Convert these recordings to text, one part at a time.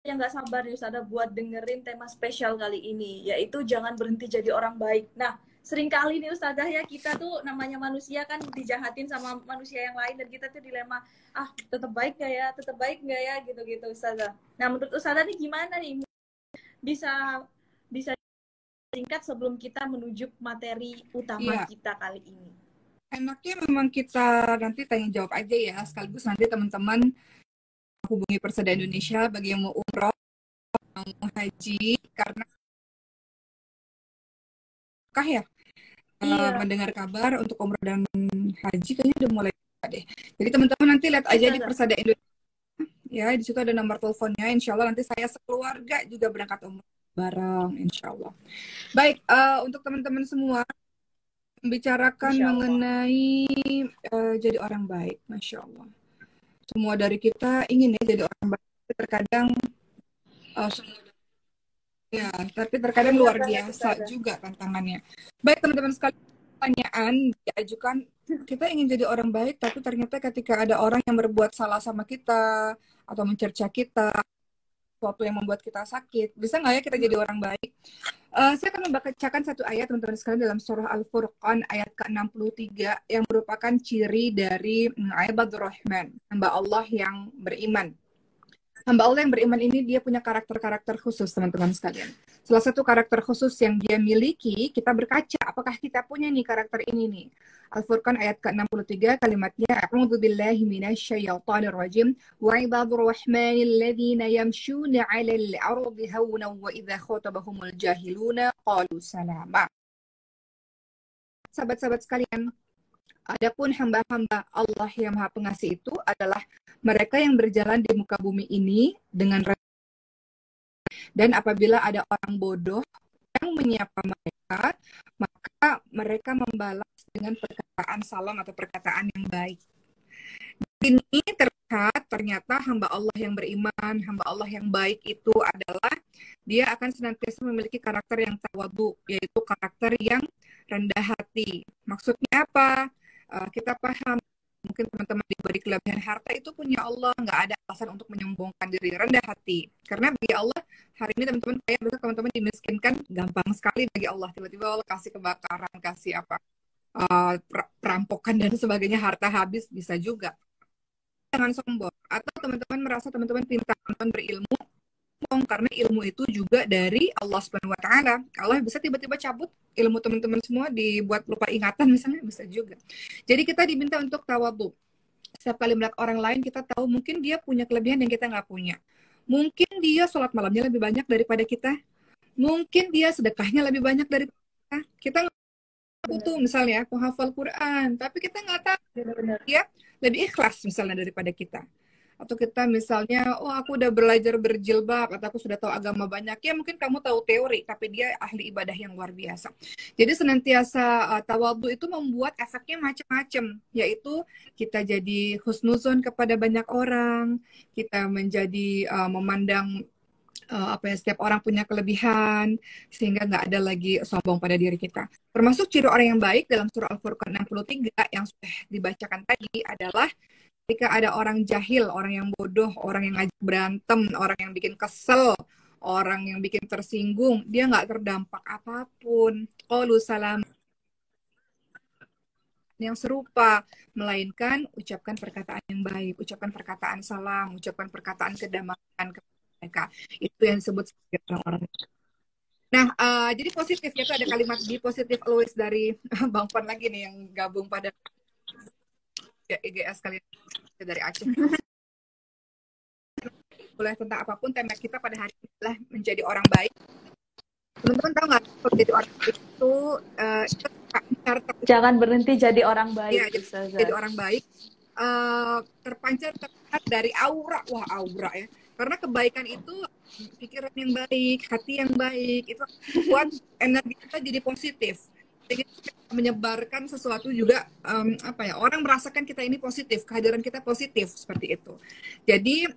yang nggak sabar nih Ustazah buat dengerin tema spesial kali ini, yaitu jangan berhenti jadi orang baik. Nah, sering kali nih Ustazah ya, kita tuh namanya manusia kan dijahatin sama manusia yang lain, dan kita tuh dilema, tetap baik nggak ya, tetap baik nggak ya, gitu-gitu Ustazah. Nah, menurut Ustazah nih gimana nih, bisa bisa singkat sebelum kita menuju materi utama Iya, kita kali ini? enaknya memang kita nanti tanya jawab aja ya, sekaligus nanti teman-teman hubungi Persada Indonesia bagi yang mau umroh, mau haji, karena kah ya Iya, mendengar kabar untuk umroh dan haji kayaknya udah mulai deh. Jadi teman-teman nanti lihat aja di Ustazah. Persada Indonesia ya, di situ ada nomor teleponnya. Insya Allah nanti saya sekeluarga juga berangkat umroh bareng, insya Allah. Baik, untuk teman-teman semua membicarakan Insya Allah. mengenai jadi orang baik, masya Allah. Semua dari kita ingin ya jadi orang baik. Terkadang uh, ya, tapi terkadang Benar luar banget biasa Ustazah. juga tantangannya. Baik teman-teman sekalian, pertanyaan diajukan, kita ingin jadi orang baik, tapi ternyata ketika ada orang yang berbuat salah sama kita atau mencerca kita, sesuatu yang membuat kita sakit, bisa nggak ya kita jadi orang baik? Saya akan membacakan satu ayat teman-teman sekalian dalam surah Al-Furqan ayat ke-63 yang merupakan ciri dari ibadur rahman, hamba Allah yang beriman. Hamba Allah yang beriman ini dia punya karakter-karakter khusus teman-teman sekalian. Salah satu karakter khusus yang dia miliki, kita berkaca apakah kita punya nih karakter ini nih. Al-Furqan ayat ke-63 kalimatnya A'udzu billahi minasyaitonir rajim wa ibadur rahmanil ladzina yamshuna 'alal ardi hawnan wa idza khatabahumul jahiluna qalu salama. Sahabat-sahabat sekalian, adapun hamba-hamba Allah yang Maha Pengasih itu adalah mereka yang berjalan di muka bumi ini dengan dan apabila ada orang bodoh yang menyapa mereka, maka mereka membalas dengan perkataan salam atau perkataan yang baik. Ini terlihat ternyata hamba Allah yang beriman, hamba Allah yang baik itu adalah dia akan senantiasa memiliki karakter yang tawadu, yaitu karakter yang rendah hati. Maksudnya apa? Kita paham mungkin teman-teman diberi kelebihan harta itu punya Allah, nggak ada alasan untuk menyombongkan diri, rendah hati. Karena bagi Allah hari ini teman-teman kaya, besok teman-teman dimiskinkan, gampang sekali bagi Allah. Tiba-tiba Allah kasih kebakaran, kasih apa, perampokan dan sebagainya, harta habis bisa juga. Jangan sombong. Atau teman-teman merasa teman-teman pintar, teman-teman berilmu, karena ilmu itu juga dari Allah Subhanahu wa taala. Allah bisa tiba-tiba cabut ilmu teman-teman semua dibuat lupa ingatan misalnya, bisa juga. Jadi kita diminta untuk tawadhu. Setiap kali melihat orang lain kita tahu mungkin dia punya kelebihan yang kita nggak punya. Mungkin dia sholat malamnya lebih banyak daripada kita. Mungkin dia sedekahnya lebih banyak daripada kita. Kita nggak butuh Benar, misalnya penghafal Quran, tapi kita nggak tahu benar-benar. dia lebih ikhlas misalnya daripada kita. Atau kita misalnya, oh aku udah belajar berjilbab, atau aku sudah tahu agama banyak. Ya mungkin kamu tahu teori, tapi dia ahli ibadah yang luar biasa. Jadi senantiasa tawadhu itu membuat efeknya macam-macam, yaitu kita jadi husnuzon kepada banyak orang, kita menjadi memandang apa ya, setiap orang punya kelebihan sehingga nggak ada lagi sombong pada diri kita. Termasuk ciri orang yang baik dalam surah Al-Furqan 63 yang sudah dibacakan tadi adalah ketika ada orang jahil, orang yang bodoh, orang yang ngajak berantem, orang yang bikin kesel, orang yang bikin tersinggung, dia nggak terdampak apapun. Qalu salam yang serupa, melainkan ucapkan perkataan yang baik, ucapkan perkataan salam, ucapkan perkataan kedamaian kepada mereka. Itu yang disebut sebagai orang-orang. Nah, jadi positif ya, itu ada kalimat be positive always dari Bang Pan lagi nih yang gabung pada IGS kalian dari Aceh. Boleh tentang apapun, tema kita pada hari ini adalah menjadi orang baik. Teman-teman tahu nggak kalau jadi orang baik itu terpancar Jangan berhenti jadi orang ya, baik, jadi Ustazah. orang baik terpancar terlihat dari aura, wah aura ya, karena kebaikan itu pikiran yang baik, hati yang baik itu buat energi kita jadi positif. Jadi kita menyebarkan sesuatu juga apa ya, orang merasakan kita ini positif, kehadiran kita positif seperti itu. Jadi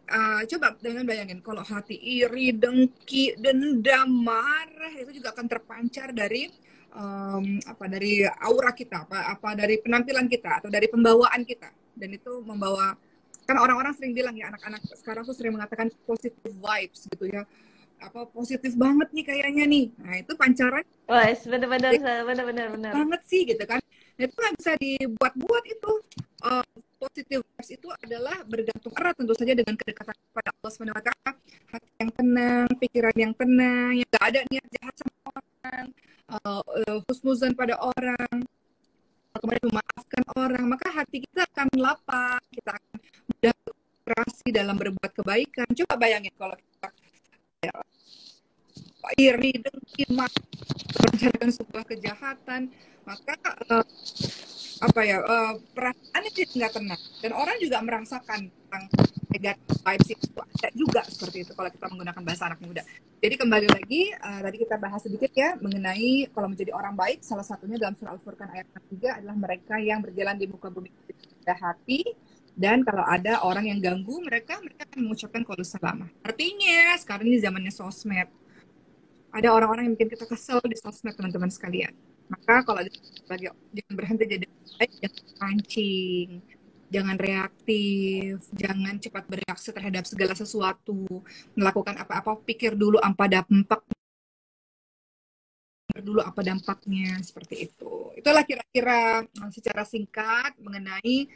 coba dengan bayangin kalau hati iri, dengki, dendam, marah itu juga akan terpancar dari apa, dari aura kita, apa dari penampilan kita atau dari pembawaan kita, dan itu membawa Kan orang-orang sering bilang ya, anak-anak sekarang tuh sering mengatakan positive vibes gitu ya. Apa positif banget nih kayaknya nih. Nah, itu pancaran Wah, bener-bener, bener-bener, bener. banget sih gitu kan. Nah, itu nggak bisa dibuat-buat itu. Positive vibes itu adalah bergantung erat tentu saja dengan kedekatan kepada Allah Subhanahu wa taala, hati yang tenang, pikiran yang tenang, yang nggak ada niat jahat sama orang, husnuzan pada orang, kemudian memaafkan orang, maka hati kita akan lapang, kita akan mudah berkreasi dalam berbuat kebaikan. Coba bayangin kalau kita ya, iri, dengki, merencanakan sebuah kejahatan, maka perasaannya jadi nggak tenang, dan orang juga merasakan tentang negatif vibes itu ada juga seperti itu kalau kita menggunakan bahasa anak muda. Jadi kembali lagi, tadi kita bahas sedikit ya mengenai kalau menjadi orang baik, salah satunya dalam surah Al-Furqan ayat 3 adalah mereka yang berjalan di muka bumi dengan hati, dan kalau ada orang yang ganggu mereka akan mengucapkan qaulus salamah. Artinya sekarang ini zamannya sosmed, ada orang-orang yang bikin kita kesel di sosmed, teman-teman sekalian. Maka kalau sebagai jangan berhenti jadi baik, jangan pancing, jangan reaktif, jangan cepat bereaksi terhadap segala sesuatu, melakukan apa-apa pikir dulu apa dampaknya, seperti itu. Itulah kira-kira secara singkat mengenai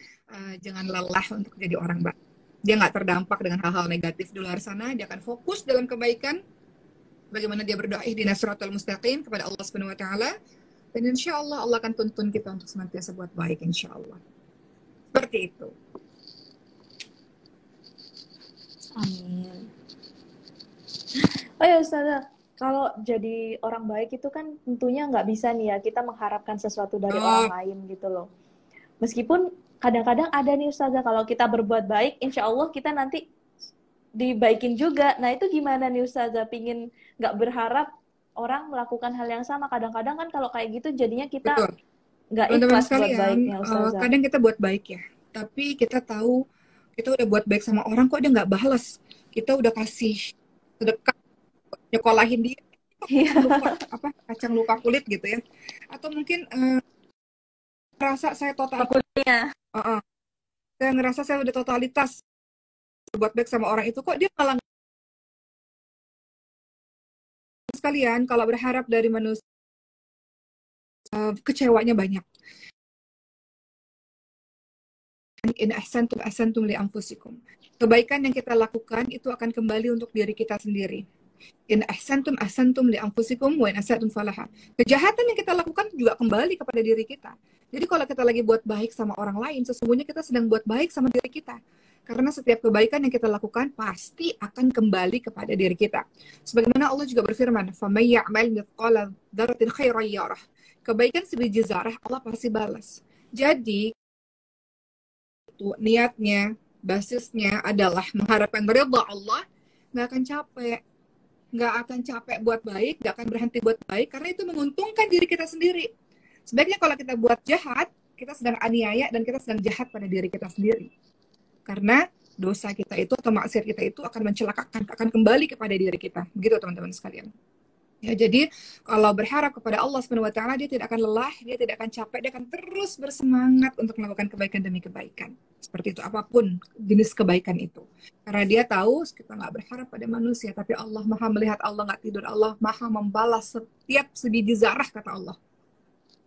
jangan lelah untuk jadi orang baik. Dia nggak terdampak dengan hal-hal negatif di luar sana, dia akan fokus dalam kebaikan. Bagaimana dia berdoa ihdinas siratal mustaqim kepada Allah Subhanahu wa taala, dan insya Allah Allah akan tuntun kita untuk senantiasa buat baik, insya Allah. Seperti itu. Amin. Oh ya Ustazah, kalau jadi orang baik itu kan tentunya nggak bisa nih ya kita mengharapkan sesuatu dari orang lain gitu loh. Meskipun kadang-kadang ada nih Ustazah, kalau kita berbuat baik, insya Allah kita nanti dibaikin juga. Nah itu gimana nih Ustazah, pingin nggak berharap orang melakukan hal yang sama. Kadang-kadang kan kalau kayak gitu jadinya kita Betul. nggak Teman-teman ikhlas buat sekalian, baiknya Ustazah. kadang kita buat baik ya, tapi kita tahu kita udah buat baik sama orang kok dia nggak balas. Kita udah kasih sedekah, nyekolahin dia, kacang luka kulit gitu ya. Atau mungkin merasa saya total, saya ngerasa saya udah totalitas buat baik sama orang itu, kok dia malah. Sekalian kalau berharap dari manusia, kecewanya banyak. In ahsantum ahsantum li anfusikum. Kebaikan yang kita lakukan itu akan kembali untuk diri kita sendiri. In ahsantum ahsantum li anfusikum wa in asatum falaha. Kejahatan yang kita lakukan juga kembali kepada diri kita. Jadi kalau kita lagi buat baik sama orang lain, sesungguhnya kita sedang buat baik sama diri kita. Karena setiap kebaikan yang kita lakukan pasti akan kembali kepada diri kita. Sebagaimana Allah juga berfirman, "Faman ya'mal mithqala dzarratin khairan yarah." Kebaikan sebiji zarah Allah pasti balas. Jadi niatnya, basisnya adalah mengharapkan ridha Allah, nggak akan capek buat baik, nggak akan berhenti buat baik, karena itu menguntungkan diri kita sendiri. Sebaiknya kalau kita buat jahat, kita sedang aniaya dan kita sedang jahat pada diri kita sendiri. Karena dosa kita itu atau maksiat kita itu akan mencelakakan, akan kembali kepada diri kita. Begitu teman-teman sekalian. Ya, jadi kalau berharap kepada Allah Subhanahu wa taala, dia tidak akan lelah, dia tidak akan capek, dia akan terus bersemangat untuk melakukan kebaikan demi kebaikan. Seperti itu, apapun jenis kebaikan itu. Karena dia tahu kita nggak berharap pada manusia, tapi Allah Maha melihat, Allah nggak tidur, Allah Maha membalas setiap sebiji zarah, kata Allah.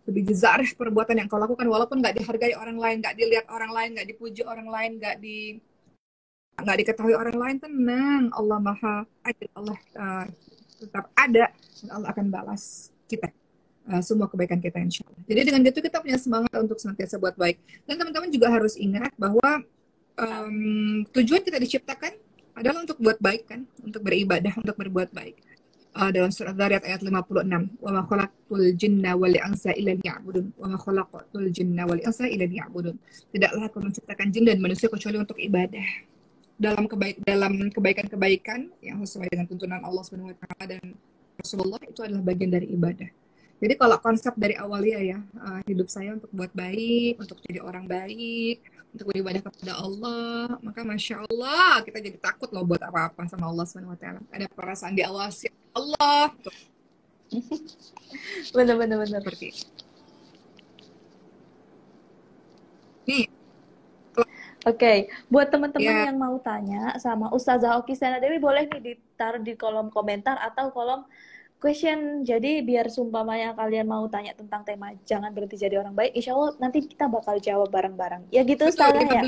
Sebiji zarah perbuatan yang kau lakukan, walaupun nggak dihargai orang lain, nggak dilihat orang lain, nggak dipuji orang lain, nggak diketahui orang lain, tenang, Allah Maha adil, Allah tetap ada, dan Allah akan balas kita semua kebaikan kita, insya Allah. Jadi dengan itu kita punya semangat untuk senantiasa buat baik. Dan teman-teman juga harus ingat bahwa tujuan kita diciptakan adalah untuk buat baik kan, untuk beribadah, untuk berbuat baik. Dalam surat Dzariyat ayat 56, wa ma khalaqtul jinna wal insa illa liya'budun, wa ma khalaqtul jinna wal insa illa liya'budun. Tidaklah aku menciptakan jin dan manusia kecuali untuk ibadah. Dalam kebaikan-kebaikan yang sesuai dengan tuntunan Allah Subhanahu wa taala dan Rasulullah, itu adalah bagian dari ibadah. Jadi kalau konsep dari awalnya ya, hidup saya untuk buat baik, untuk jadi orang baik, untuk beribadah kepada Allah, maka Masya Allah kita jadi takut loh buat apa-apa sama Allah Subhanahu wa taala. Ada perasaan diawasi Allah. Benar. Seperti itu. Nih, Oke, buat teman-teman Ya, yang mau tanya sama Ustazah Oki Sena Dewi, boleh nih ditaruh di kolom komentar atau kolom question. Jadi biar sumpamanya kalian mau tanya tentang tema jangan berhenti jadi orang baik, insya Allah nanti kita bakal jawab bareng-bareng. Ya gitu betul. Ustazah ya?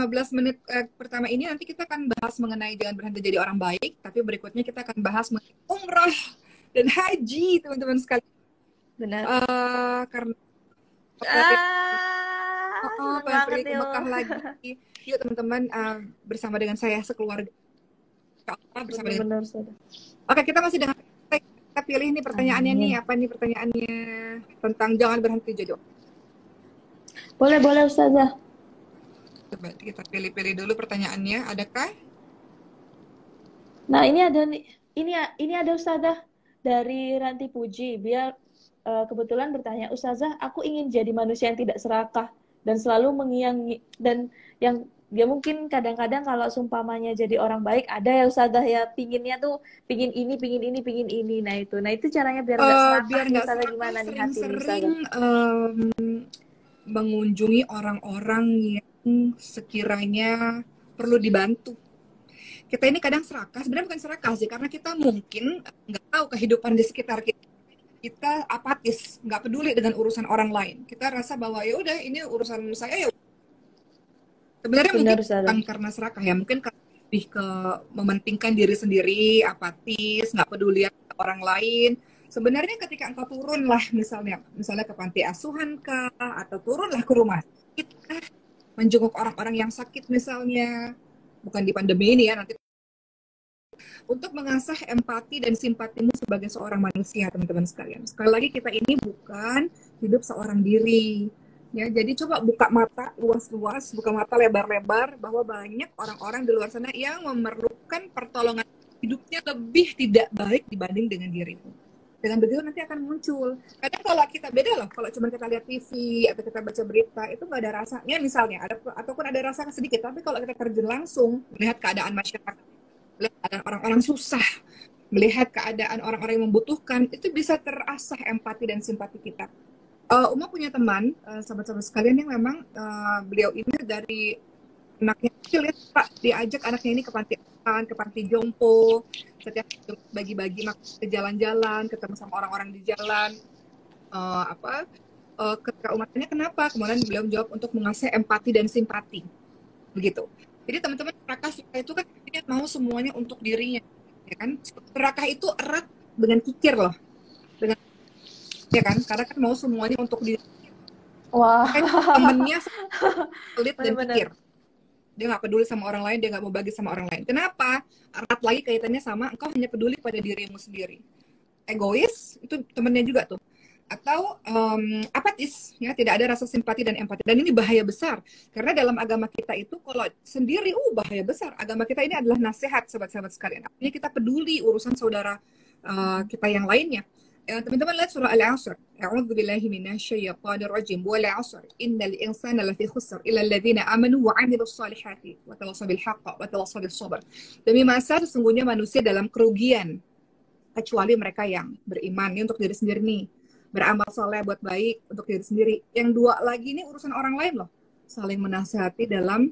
15 menit pertama ini nanti kita akan bahas mengenai jangan berhenti jadi orang baik, tapi berikutnya kita akan bahas mengenai umrah dan haji, teman-teman sekalian. Benar. Karena Seneng pengen banget pergi ke yuk. Mekah lagi. Yuk teman-teman, bersama dengan saya sekeluarga, bersama dengan. Bener-bener Ustazah. Oke, kita masih dengan, kita pilih nih pertanyaannya nih, Amin. apa nih pertanyaannya tentang jangan berhenti jadi orang. Boleh Ustazah. Coba kita pilih-pilih dulu pertanyaannya, adakah? Nah, ini ada nih, ini ada Ustazah dari Ranti Puji. Biar kebetulan bertanya, Ustazah, aku ingin jadi manusia yang tidak serakah dan selalu mengiyangi dan yang dia mungkin kadang-kadang kalau seumpamanya jadi orang baik ada ya Ustazah ya pinginnya tuh pingin ini. Nah itu caranya biar nggak serakah Biar nih nggak Ustazah serakah, gimana nih hati nih sering-sering Ustazah? mengunjungi orang-orang yang sekiranya perlu dibantu. Kita ini kadang serakah, sebenarnya bukan serakah sih, karena kita mungkin nggak tahu kehidupan di sekitar kita. Kita apatis, nggak peduli dengan urusan orang lain. Kita rasa bahwa ya udah ini urusan saya ya. Sebenarnya mungkin Benar bukan Ustazah. karena serakah ya, mungkin lebih ke mementingkan diri sendiri, apatis, nggak peduli orang lain. Sebenarnya ketika engkau turun lah, misalnya ke panti asuhan kah, atau turunlah ke rumah sakit kah, menjenguk orang-orang yang sakit misalnya, bukan di pandemi ini ya, nanti untuk mengasah empati dan simpatimu sebagai seorang manusia, teman-teman sekalian. Sekali lagi, kita ini bukan hidup seorang diri. Ya, jadi coba buka mata luas-luas, buka mata lebar-lebar bahwa banyak orang-orang di luar sana yang memerlukan pertolongan, hidupnya lebih tidak baik dibanding dengan dirimu. Dengan begitu nanti akan muncul. Kadang kalau kita beda loh, kalau cuma kita lihat TV atau kita baca berita, itu nggak ada rasanya misalnya, ataupun ada rasa sedikit. Tapi kalau kita terjun langsung, melihat keadaan masyarakat, melihat keadaan orang-orang susah, melihat keadaan orang-orang yang membutuhkan, itu bisa terasah empati dan simpati kita. Uma punya teman, sahabat-sahabat sekalian, yang memang beliau ini dari anaknya kecil ya, Pak, diajak anaknya ini ke panti asuhan, ke panti jompo, setiap bagi-bagi ke jalan-jalan, ketemu sama orang-orang di jalan, ketika umatnya kenapa, kemudian beliau menjawab untuk mengasah empati dan simpati, begitu. Jadi teman-teman, serakah itu kan dia mau semuanya untuk dirinya, ya kan? Serakah itu erat dengan kikir loh, dengan, ya kan? Karena kan mau semuanya untuk diri. Wah, Makanya temennya pelit dan bener-bener. kikir. Dia nggak peduli sama orang lain, dia nggak mau bagi sama orang lain. Kenapa? Erat lagi kaitannya sama engkau hanya peduli pada dirimu sendiri. Egois, itu temennya juga tuh. Atau apatis, ya, tidak ada rasa simpati dan empati. Dan ini bahaya besar, karena dalam agama kita itu kalau sendiri, bahaya besar. Agama kita ini adalah nasihat, sahabat-sahabat sekalian. Artinya kita peduli urusan saudara kita yang lainnya. Teman-teman lihat surah Al-Asr. A'udzu billahi minasyaitonir rajim. Wal 'asr. Innal insana lafi khusr illa alladziina amanu wa 'amilus shalihati wa tawassaw bil haqq wa tawassaw bis sabr. Demi masa sesungguhnya manusia dalam kerugian kecuali mereka yang beriman. Ini untuk diri sendiri nih. Beramal soleh buat baik untuk diri sendiri. Yang dua lagi ini urusan orang lain loh. Saling menasihati dalam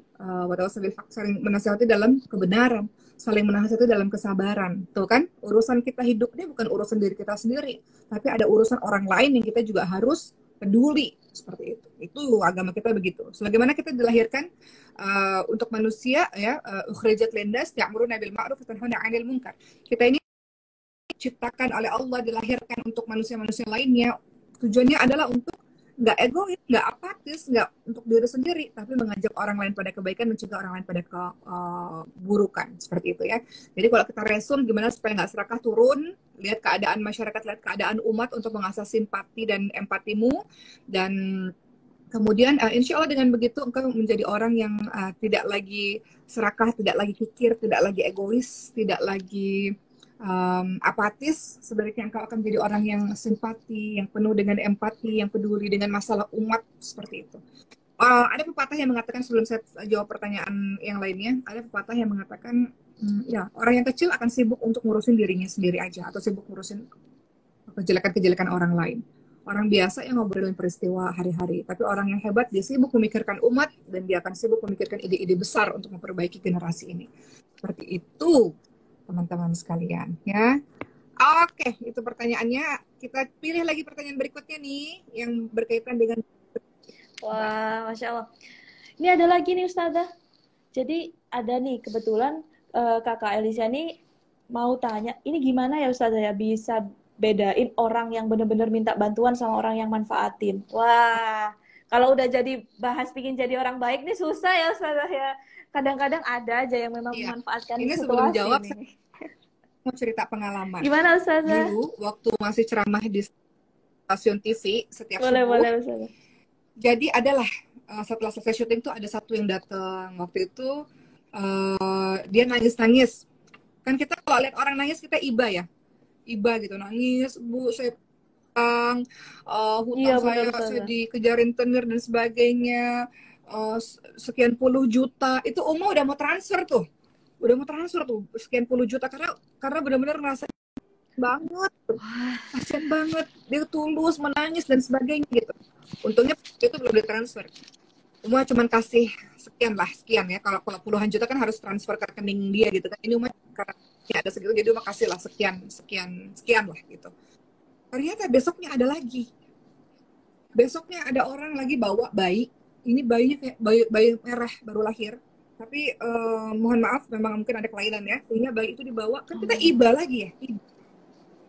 saling menasihati dalam kebenaran, saling menasihati dalam kesabaran. Tuh kan, urusan kita hidup ini bukan urusan diri kita sendiri, tapi ada urusan orang lain yang kita juga harus peduli, seperti itu. Itu agama kita begitu. Sebagaimana kita dilahirkan untuk manusia, ya, ukhrijat linnas ya'muruna bil ma'ruf wa tanhauna 'anil munkar. Kita ini diciptakan oleh Allah, dilahirkan untuk manusia-manusia lainnya. Tujuannya adalah untuk nggak egois, nggak apatis, nggak untuk diri sendiri, tapi mengajak orang lain pada kebaikan, mencegah orang lain pada keburukan, seperti itu ya. Jadi kalau kita resul gimana supaya nggak serakah, turun, lihat keadaan masyarakat, lihat keadaan umat untuk mengasah simpati dan empatimu, dan kemudian insya Allah dengan begitu engkau menjadi orang yang tidak lagi serakah, tidak lagi kikir, tidak lagi egois, tidak lagi apatis. Sebaliknya engkau akan menjadi orang yang simpati, yang penuh dengan empati, yang peduli dengan masalah umat, seperti itu. Ada pepatah yang mengatakan, sebelum saya jawab pertanyaan yang lainnya, ada pepatah yang mengatakan, ya, orang yang kecil akan sibuk untuk ngurusin dirinya sendiri aja, atau sibuk ngurusin kejelekan-kejelekan orang lain. orang biasa yang ngobrolin peristiwa hari-hari. Tapi orang yang hebat, dia sibuk memikirkan umat, dan dia akan sibuk memikirkan ide-ide besar untuk memperbaiki generasi ini. Seperti itu, teman-teman sekalian. Ya. Oke, itu pertanyaannya. Kita pilih lagi pertanyaan berikutnya nih, yang berkaitan dengan... Wah, Masya Allah. Ini ada lagi nih Ustazah. Jadi ada nih, kebetulan Kakak Elisa nih mau tanya, ini gimana ya Ustazah ya bisa bedain orang yang benar-benar minta bantuan sama orang yang manfaatin. Wah, kalau udah jadi bahas pingin jadi orang baik nih susah ya Ustazah ya. Kadang-kadang ada aja yang memang Iya. memanfaatkan Ini sebelum situasi jawab, nih. mau cerita pengalaman. Gimana Ustazah? Dulu, waktu masih ceramah di stasiun TV setiap Boleh, subuh, boleh Ustazah. jadi adalah setelah selesai syuting tuh ada satu yang datang. Waktu itu dia nangis-nangis. Kan kita kalau lihat orang nangis kita iba ya. Iba gitu, nangis, Bu, saya hutang, Iya hutang benar saya Ustazah. dikejarin tenir dan sebagainya, sekian puluh juta. Itu Uma udah mau transfer tuh. Udah mau transfer tuh sekian puluh juta karena benar-benar ngerasa banget, kasian banget, dia tulus menangis dan sebagainya gitu. Untungnya itu belum ditransfer. Uma cuman kasih sekian lah, sekian ya. Kalau puluhan juta kan harus transfer ke rekening dia gitu kan. Ini Uma karena ya ada segitu, jadi Uma kasih lah sekian, sekian, sekian lah gitu. Ternyata besoknya ada lagi. Besoknya ada orang lagi bawa bayi. Ini bayinya kayak bayi merah baru lahir. Tapi mohon maaf, memang mungkin ada kelainan ya. Sehingga bayi itu dibawa, kan kita iba lagi ya.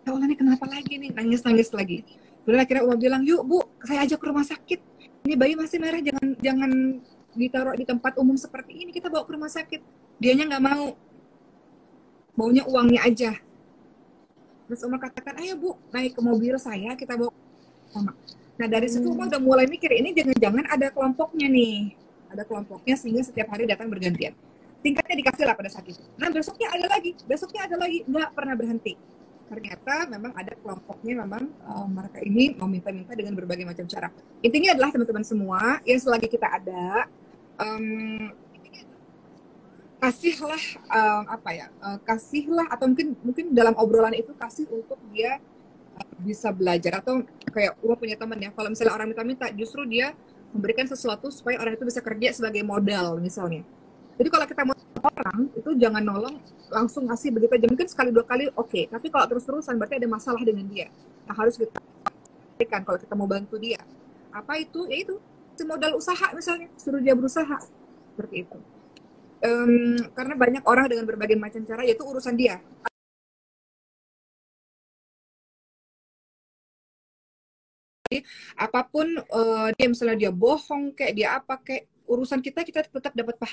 Ya Allah, ini kenapa lagi nih? Nangis-nangis lagi. Kemudian akhirnya Uma bilang, yuk Bu, saya ajak ke rumah sakit. Ini bayi masih merah, jangan ditaruh di tempat umum seperti ini. Kita bawa ke rumah sakit. Dianya nggak mau. Maunya uangnya aja. Terus Uma katakan, ayo Bu, naik ke mobil saya, kita bawa sama. Nah dari situ Uma udah mulai mikir, ini jangan-jangan ada kelompoknya nih. Ada kelompoknya sehingga setiap hari datang bergantian. Tingkatnya dikasih lah pada saat itu. Nah besoknya ada lagi, nggak pernah berhenti. Ternyata memang ada kelompoknya, memang mereka ini meminta-minta dengan berbagai macam cara. Intinya adalah teman-teman semua, yang selagi kita ada, kasihlah kasihlah, atau mungkin dalam obrolan itu kasih untuk dia bisa belajar. Atau kayak Uma punya teman ya, kalau misalnya orang minta-minta, justru dia memberikan sesuatu supaya orang itu bisa kerja sebagai modal misalnya. Jadi kalau kita mau orang itu jangan nolong langsung ngasih begitu aja, mungkin sekali dua kali oke, tapi kalau terus-terusan berarti ada masalah dengan dia. Nah harus kita berikan kalau kita mau bantu dia. Apa itu? Ya itu modal usaha misalnya, suruh dia berusaha seperti itu. Karena banyak orang dengan berbagai macam cara, yaitu urusan dia. Apapun dia, misalnya dia bohong kayak dia apa kayak, urusan kita tetap dapat pahala.